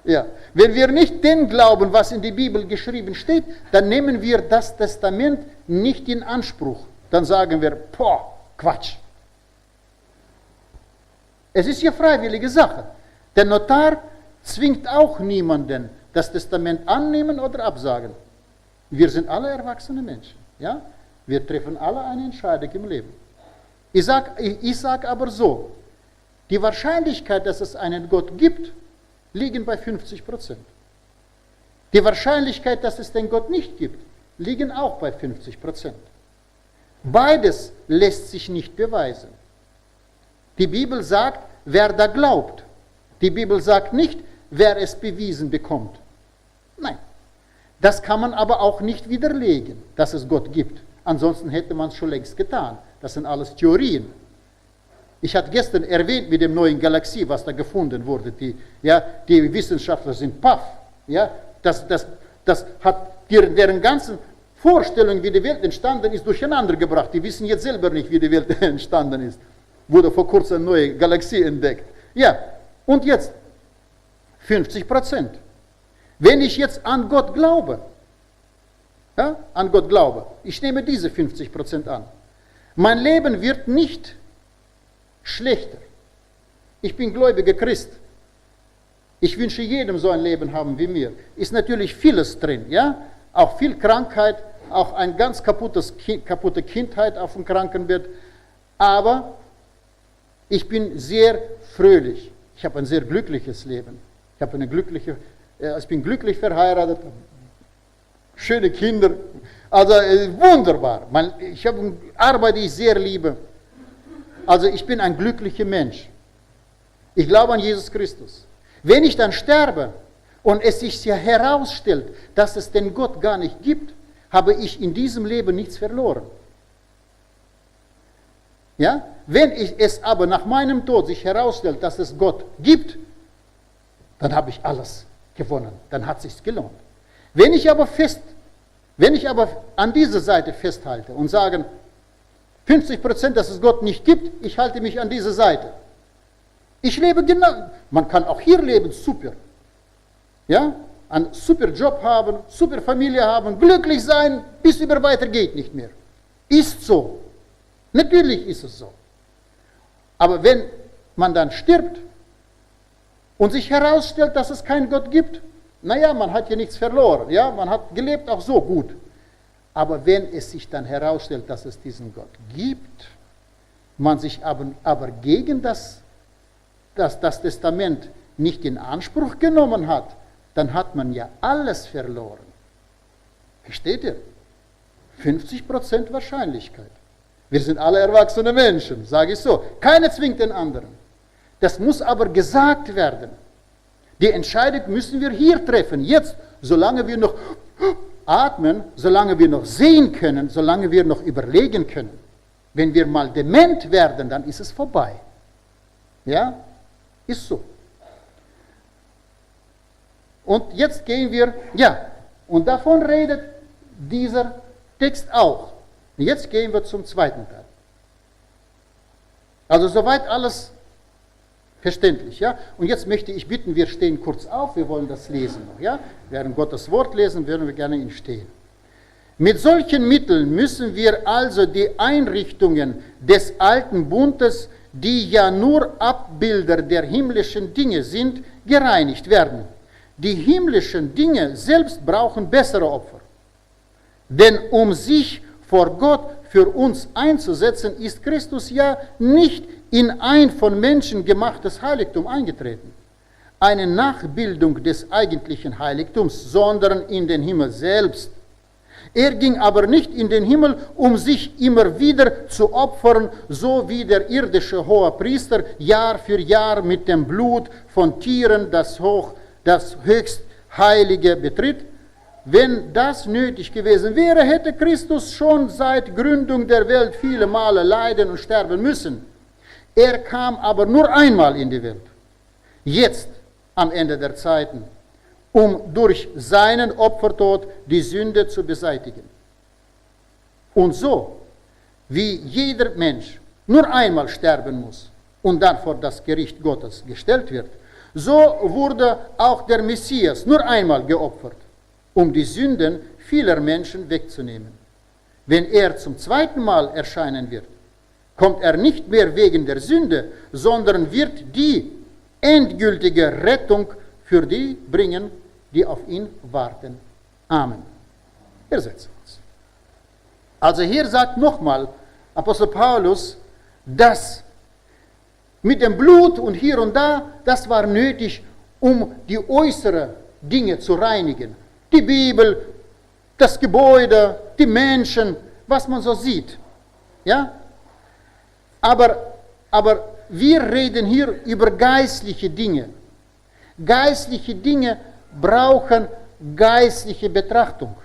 wenn wir nicht dem glauben, was in der Bibel geschrieben steht, dann nehmen wir das Testament nicht in Anspruch. Dann sagen wir, Quatsch. Es ist ja freiwillige Sache. Der Notar zwingt auch niemanden, das Testament annehmen oder absagen. Wir sind alle erwachsene Menschen. Ja? Wir treffen alle eine Entscheidung im Leben. Ich sag aber so, die Wahrscheinlichkeit, dass es einen Gott gibt, liegen bei 50%. Die Wahrscheinlichkeit, dass es den Gott nicht gibt, liegen auch bei 50%. Beides lässt sich nicht beweisen. Die Bibel sagt, wer da glaubt. Die Bibel sagt nicht, wer es bewiesen bekommt. Nein. Das kann man aber auch nicht widerlegen, dass es Gott gibt. Ansonsten hätte man es schon längst getan. Das sind alles Theorien. Ich hatte gestern erwähnt mit dem neuen Galaxie, was da gefunden wurde. Die Wissenschaftler sind paff. Ja, das hat deren ganzen Vorstellung, wie die Welt entstanden ist, durcheinander gebracht. Die wissen jetzt selber nicht, wie die Welt entstanden ist. Wurde vor kurzem eine neue Galaxie entdeckt. Ja, und jetzt 50%. Wenn ich jetzt an Gott glaube, ich nehme diese 50% an, mein Leben wird nicht schlechter. Ich bin gläubiger Christ. Ich wünsche jedem so ein Leben haben wie mir. Ist natürlich vieles drin, ja? Auch viel Krankheit, auch eine ganz kaputte Kindheit auf dem Krankenbett. Aber ich bin sehr fröhlich. Ich habe ein sehr glückliches Leben. Ich bin glücklich verheiratet, schöne Kinder. Also wunderbar. Ich habe eine Arbeit, die ich sehr liebe. Also ich bin ein glücklicher Mensch. Ich glaube an Jesus Christus. Wenn ich dann sterbe und es sich herausstellt, dass es den Gott gar nicht gibt, habe ich in diesem Leben nichts verloren. Ja? Wenn es aber nach meinem Tod sich herausstellt, dass es Gott gibt, dann habe ich alles gewonnen. Dann hat es sich gelohnt. Wenn ich aber an dieser Seite festhalte und sage, 50%, dass es Gott nicht gibt, ich halte mich an diese Seite. Ich lebe genau, man kann auch hier leben, super. Ja, einen super Job haben, super Familie haben, glücklich sein, bis über weiter geht nicht mehr. Ist so. Natürlich ist es so. Aber wenn man dann stirbt und sich herausstellt, dass es keinen Gott gibt, naja, man hat ja nichts verloren. Ja, man hat gelebt auch so gut. Aber wenn es sich dann herausstellt, dass es diesen Gott gibt, man sich aber gegen das Testament nicht in Anspruch genommen hat, dann hat man ja alles verloren. Versteht ihr? 50% Wahrscheinlichkeit. Wir sind alle erwachsene Menschen, sage ich so. Keiner zwingt den anderen. Das muss aber gesagt werden. Die Entscheidung müssen wir hier treffen, jetzt, solange wir noch atmen, solange wir noch sehen können, solange wir noch überlegen können. Wenn wir mal dement werden, dann ist es vorbei. Ja, ist so. Und jetzt gehen wir, ja, und davon redet dieser Text auch. Und jetzt gehen wir zum zweiten Teil. Also soweit alles verständlich, ja. Und jetzt möchte ich bitten, wir stehen kurz auf, wir wollen das lesen noch, ja. Wir werden Gottes Wort lesen, würden wir gerne ihn stehen. Mit solchen Mitteln müssen wir also die Einrichtungen des alten Bundes, die ja nur Abbilder der himmlischen Dinge sind, gereinigt werden. Die himmlischen Dinge selbst brauchen bessere Opfer. Denn um sich vor Gott für uns einzusetzen, ist Christus ja nicht in ein von Menschen gemachtes Heiligtum eingetreten, eine Nachbildung des eigentlichen Heiligtums, sondern in den Himmel selbst. Er ging aber nicht in den Himmel, um sich immer wieder zu opfern, so wie der irdische Hohepriester Jahr für Jahr mit dem Blut von Tieren das höchst Heilige betritt. Wenn das nötig gewesen wäre, hätte Christus schon seit Gründung der Welt viele Male leiden und sterben müssen. Er kam aber nur einmal in die Welt, jetzt am Ende der Zeiten, um durch seinen Opfertod die Sünde zu beseitigen. Und so, wie jeder Mensch nur einmal sterben muss und dann vor das Gericht Gottes gestellt wird, so wurde auch der Messias nur einmal geopfert, um die Sünden vieler Menschen wegzunehmen. Wenn er zum zweiten Mal erscheinen wird, kommt er nicht mehr wegen der Sünde, sondern wird die endgültige Rettung für die bringen, die auf ihn warten. Amen. Wir setzen uns. Also hier sagt nochmal Apostel Paulus, dass mit dem Blut und hier und da, das war nötig, um die äußeren Dinge zu reinigen. Die Bibel, das Gebäude, die Menschen, was man so sieht. Ja? Aber wir reden hier über geistliche Dinge. Geistliche Dinge brauchen geistliche Betrachtung.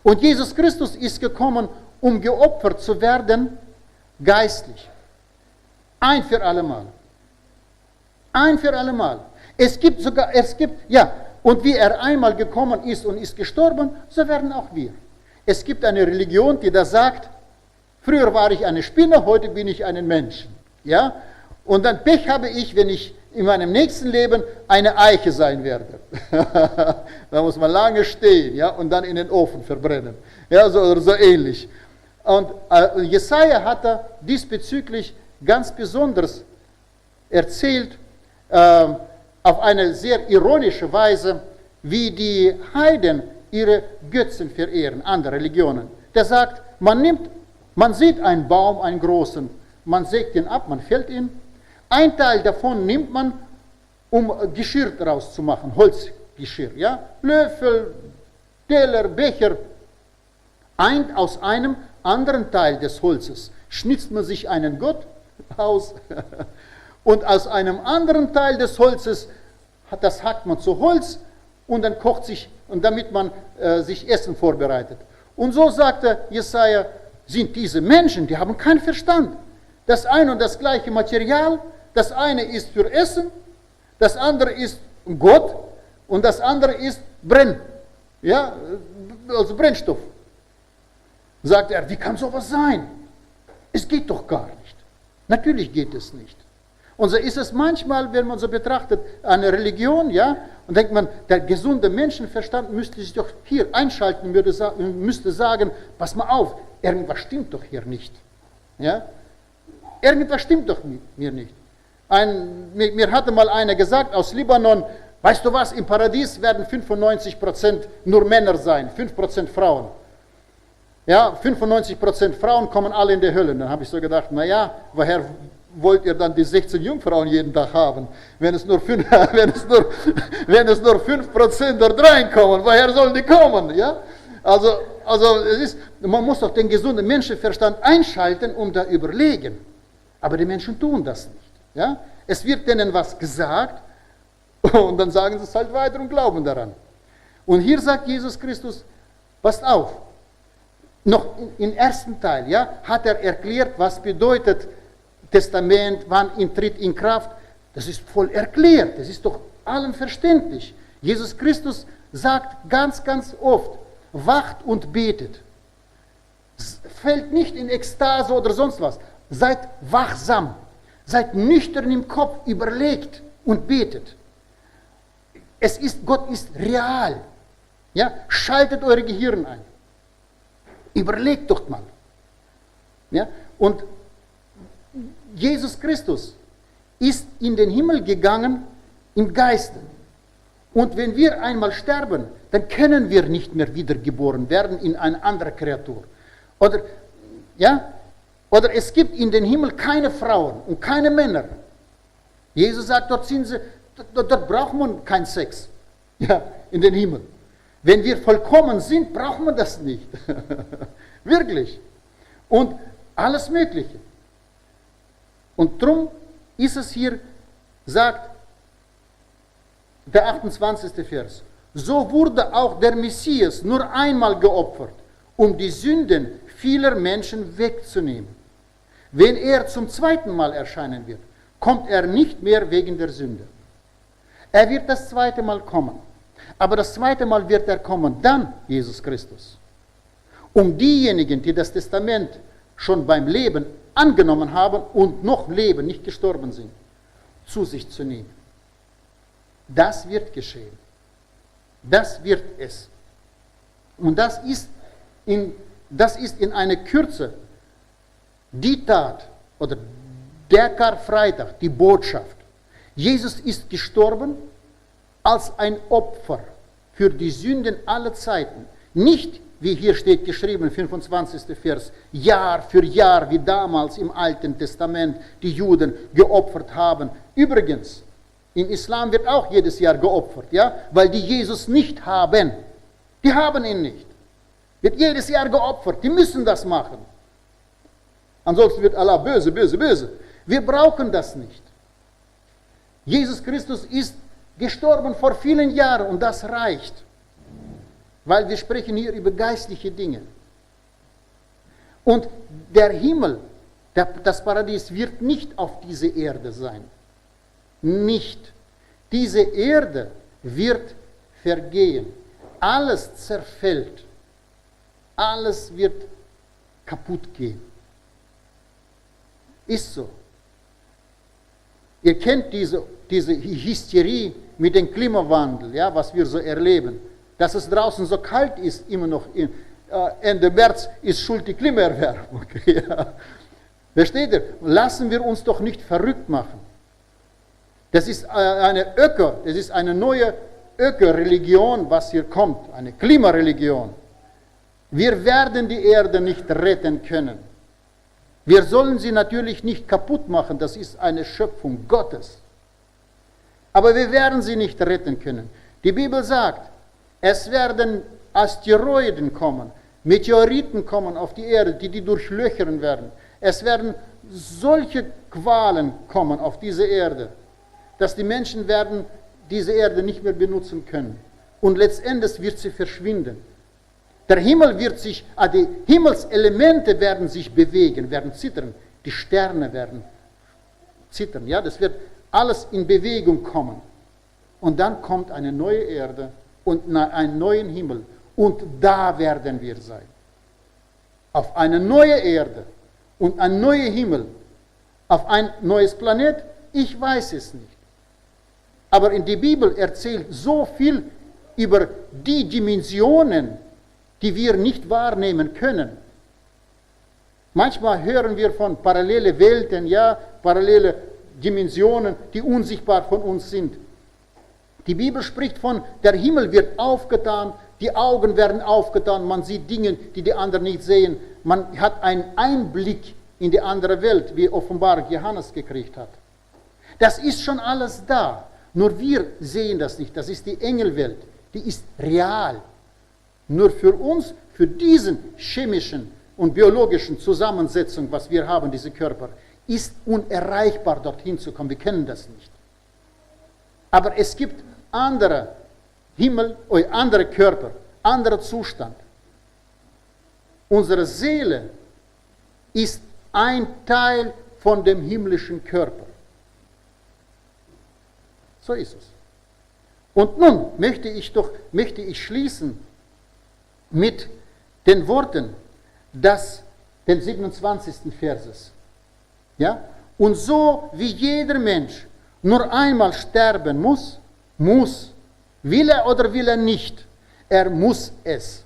Und Jesus Christus ist gekommen, um geopfert zu werden, geistlich. Ein für allemal. Ein für allemal. Und wie er einmal gekommen ist und ist gestorben, so werden auch wir. Es gibt eine Religion, die da sagt, früher war ich eine Spinne, heute bin ich ein Mensch. Ja? Und dann Pech habe ich, wenn ich in meinem nächsten Leben eine Eiche sein werde. Da muss man lange stehen, ja, und dann in den Ofen verbrennen. Ja, so ähnlich. Und Jesaja hat da diesbezüglich ganz besonders erzählt, auf eine sehr ironische Weise, wie die Heiden ihre Götzen verehren, andere Religionen. Der sagt, man sieht einen Baum, einen großen, man sägt ihn ab, man fällt ihn. Ein Teil davon nimmt man, um Geschirr daraus zu machen, Holzgeschirr, ja? Löffel, Teller, Becher. Aus einem anderen Teil des Holzes schnitzt man sich einen Gott aus und aus einem anderen Teil des Holzes, das hackt man zu Holz und dann kocht sich, und damit man sich Essen vorbereitet. Und so sagte Jesaja, sind diese Menschen, die haben keinen Verstand. Das eine und das gleiche Material, das eine ist für Essen, das andere ist Gott und das andere ist also Brennstoff. Sagt er, wie kann sowas sein? Es geht doch gar nicht. Natürlich geht es nicht. Und so ist es manchmal, wenn man so betrachtet, eine Religion, ja, und denkt man, der gesunde Menschenverstand müsste sich doch hier einschalten, müsste sagen, pass mal auf, irgendwas stimmt doch hier nicht. Ja? Irgendwas stimmt doch mir nicht. Mir hatte mal einer gesagt aus Libanon, weißt du was, im Paradies werden 95% nur Männer sein, 5% Frauen. Ja, 95% Frauen kommen alle in die Hölle. Dann habe ich so gedacht, naja, woher wollt ihr dann die 16 Jungfrauen jeden Tag haben? Wenn es nur 5% dort reinkommen, woher sollen die kommen? Ja? Also man muss doch den gesunden Menschenverstand einschalten, um da überlegen. Aber die Menschen tun das nicht. Ja? Es wird denen was gesagt und dann sagen sie es halt weiter und glauben daran. Und hier sagt Jesus Christus, passt auf, noch im ersten Teil, ja, hat er erklärt, was bedeutet Testament, wann tritt in Kraft. Das ist voll erklärt, das ist doch allen verständlich. Jesus Christus sagt ganz, ganz oft, wacht und betet. Fällt nicht in Ekstase oder sonst was. Seid wachsam, seid nüchtern im Kopf, überlegt und betet. Gott ist real. Ja? Schaltet eure Gehirn ein. Überlegt doch mal. Ja? Und Jesus Christus ist in den Himmel gegangen im Geiste. Und wenn wir einmal sterben, dann können wir nicht mehr wiedergeboren werden in eine andere Kreatur. Oder es gibt in den Himmel keine Frauen und keine Männer. Jesus sagt, dort braucht man keinen Sex. Ja, in den Himmel. Wenn wir vollkommen sind, braucht man das nicht. Wirklich. Und alles Mögliche. Und darum ist es hier, sagt der 28. Vers, so wurde auch der Messias nur einmal geopfert, um die Sünden vieler Menschen wegzunehmen. Wenn er zum zweiten Mal erscheinen wird, kommt er nicht mehr wegen der Sünde. Er wird das zweite Mal kommen. Aber das zweite Mal wird er kommen, dann Jesus Christus. Um diejenigen, die das Testament schon beim Leben angenommen haben und noch leben, nicht gestorben sind, zu sich zu nehmen. Das wird geschehen. Das wird es. Und das ist in einer Kürze die Tat oder der Karfreitag, die Botschaft. Jesus ist gestorben als ein Opfer für die Sünden aller Zeiten. Nicht, wie hier steht geschrieben, 25. Vers, Jahr für Jahr, wie damals im Alten Testament die Juden geopfert haben. Übrigens, im Islam wird auch jedes Jahr geopfert, ja, weil die Jesus nicht haben. Die haben ihn nicht. Wird jedes Jahr geopfert. Die müssen das machen. Ansonsten wird Allah böse, böse, böse. Wir brauchen das nicht. Jesus Christus ist gestorben vor vielen Jahren und das reicht. Weil wir sprechen hier über geistliche Dinge. Und der Himmel, das Paradies wird nicht auf dieser Erde sein. Nicht. Diese Erde wird vergehen. Alles zerfällt. Alles wird kaputt gehen. Ist so. Ihr kennt diese Hysterie mit dem Klimawandel, ja, was wir so erleben. Dass es draußen so kalt ist, immer noch Ende März, ist schuld die Klimaerwärmung. Ja. Versteht ihr? Lassen wir uns doch nicht verrückt machen. Das ist eine neue Öko-Religion, was hier kommt, eine Klimareligion. Wir werden die Erde nicht retten können. Wir sollen sie natürlich nicht kaputt machen, das ist eine Schöpfung Gottes. Aber wir werden sie nicht retten können. Die Bibel sagt, es werden Asteroiden kommen, Meteoriten kommen auf die Erde, die durchlöchern werden. Es werden solche Qualen kommen auf diese Erde, dass die Menschen werden diese Erde nicht mehr benutzen können. Und letztendlich wird sie verschwinden. Der Himmel wird sich, die Himmelselemente werden sich bewegen, werden zittern. Die Sterne werden zittern. Ja, das wird alles in Bewegung kommen. Und dann kommt eine neue Erde und einen neuen Himmel. Und da werden wir sein. Auf eine neue Erde und ein neuer Himmel. Auf ein neues Planet? Ich weiß es nicht. Aber in der Bibel erzählt so viel über die Dimensionen, die wir nicht wahrnehmen können. Manchmal hören wir von parallelen Welten, ja, parallele Dimensionen, die unsichtbar von uns sind. Die Bibel spricht von, der Himmel wird aufgetan, die Augen werden aufgetan, man sieht Dinge, die die anderen nicht sehen. Man hat einen Einblick in die andere Welt, wie Offenbarung Johannes gekriegt hat. Das ist schon alles da, nur wir sehen das nicht. Das ist die Engelwelt, die ist real. Nur für uns, für diesen chemischen und biologischen Zusammensetzung, was wir haben, diese Körper, ist unerreichbar, dorthin zu kommen. Wir kennen das nicht. Aber es gibt andere Himmel, andere Körper, anderer Zustand. Unsere Seele ist ein Teil von dem himmlischen Körper. So ist es. Und nun möchte ich schließen mit den Worten des 27. Verses. Ja? Und so wie jeder Mensch nur einmal sterben muss, will er oder will er nicht, er muss es.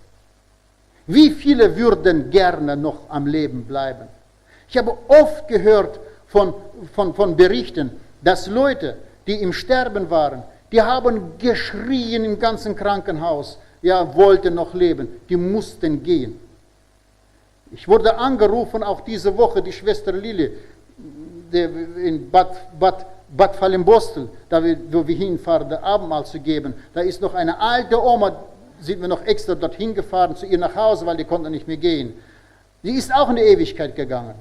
Wie viele würden gerne noch am Leben bleiben? Ich habe oft gehört von Berichten, dass Leute, die im Sterben waren, die haben geschrien im ganzen Krankenhaus, ja, wollten noch leben, die mussten gehen. Ich wurde angerufen, auch diese Woche, die Schwester Lili, in Bad Fallenbostel, wo wir hinfahren, das Abendmahl zu geben. Da ist noch eine alte Oma, sind wir noch extra dorthin gefahren, zu ihr nach Hause, weil die konnte nicht mehr gehen. Die ist auch in die Ewigkeit gegangen.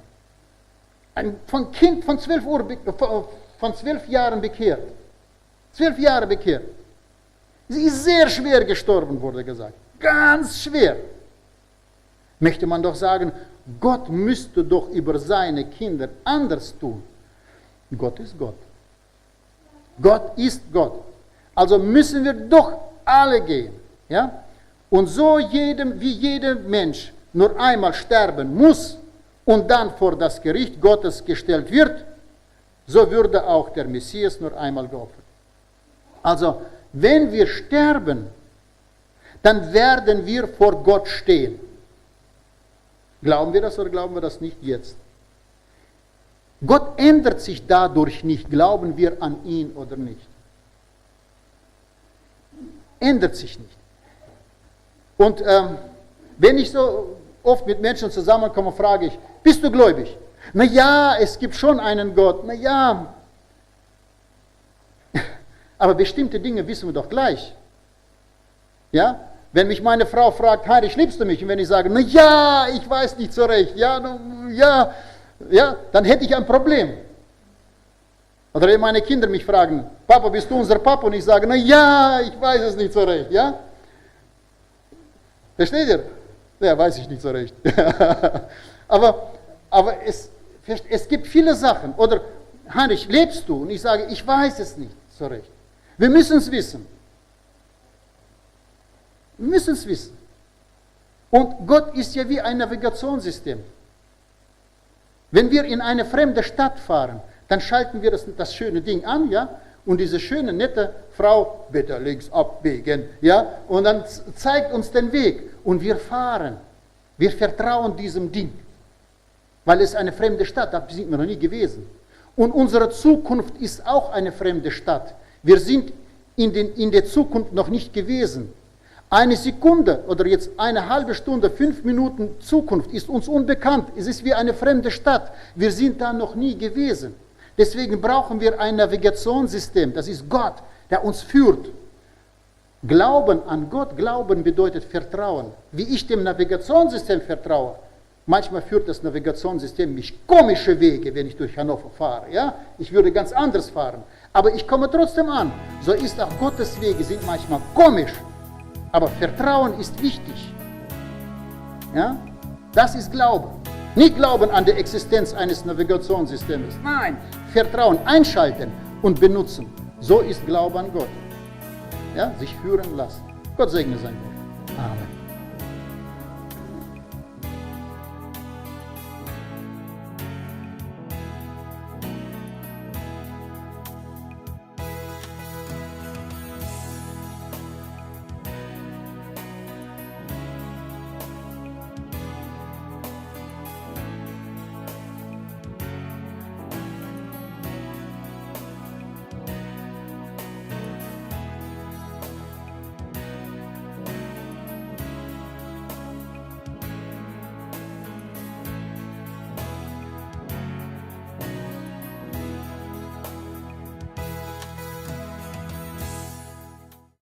Von Kind von 12 Jahren bekehrt. 12 Jahre bekehrt. Sie ist sehr schwer gestorben, wurde gesagt. Ganz schwer. Möchte man doch sagen, Gott müsste doch über seine Kinder anders tun. Gott ist Gott. Gott ist Gott. Also müssen wir doch alle gehen. Ja? Und so wie jeder Mensch nur einmal sterben muss und dann vor das Gericht Gottes gestellt wird, so würde auch der Messias nur einmal geopfert. Also, wenn wir sterben, dann werden wir vor Gott stehen. Glauben wir das oder glauben wir das nicht jetzt? Gott ändert sich dadurch nicht, glauben wir an ihn oder nicht. Ändert sich nicht. Und wenn ich so oft mit Menschen zusammenkomme, frage ich, bist du gläubig? Na ja, es gibt schon einen Gott. Na ja, aber bestimmte Dinge wissen wir doch gleich. Ja? Wenn mich meine Frau fragt, Heinrich, liebst du mich? Und wenn ich sage, na ja, ich weiß nicht so recht, ja, dann hätte ich ein Problem. Oder wenn meine Kinder mich fragen, Papa, bist du unser Papa? Und ich sage, na ja, ich weiß es nicht so recht, ja? Versteht ihr? Ja, weiß ich nicht so recht. aber es gibt viele Sachen. Oder, Heinrich, lebst du? Und ich sage, ich weiß es nicht so recht. Wir müssen es wissen. Wir müssen es wissen. Und Gott ist ja wie ein Navigationssystem. Wenn wir in eine fremde Stadt fahren, dann schalten wir das schöne Ding an, ja, und diese schöne, nette Frau, bitte links abbiegen, ja, und dann zeigt uns den Weg und wir fahren. Wir vertrauen diesem Ding, weil es eine fremde Stadt, da sind wir noch nie gewesen. Und unsere Zukunft ist auch eine fremde Stadt. Wir sind in der Zukunft noch nicht gewesen. Eine Sekunde oder jetzt eine halbe Stunde, 5 Minuten Zukunft ist uns unbekannt. Es ist wie eine fremde Stadt. Wir sind da noch nie gewesen. Deswegen brauchen wir ein Navigationssystem. Das ist Gott, der uns führt. Glauben an Gott, Glauben bedeutet Vertrauen. Wie ich dem Navigationssystem vertraue. Manchmal führt das Navigationssystem mich komische Wege, wenn ich durch Hannover fahre. Ja? Ich würde ganz anders fahren. Aber ich komme trotzdem an. So ist auch Gottes Wege, sind manchmal komisch. Aber Vertrauen ist wichtig. Ja? Das ist Glauben. Nicht Glauben an die Existenz eines Navigationssystems. Nein, Vertrauen einschalten und benutzen. So ist Glaube an Gott. Ja? Sich führen lassen. Gott segne sein Wort. Amen.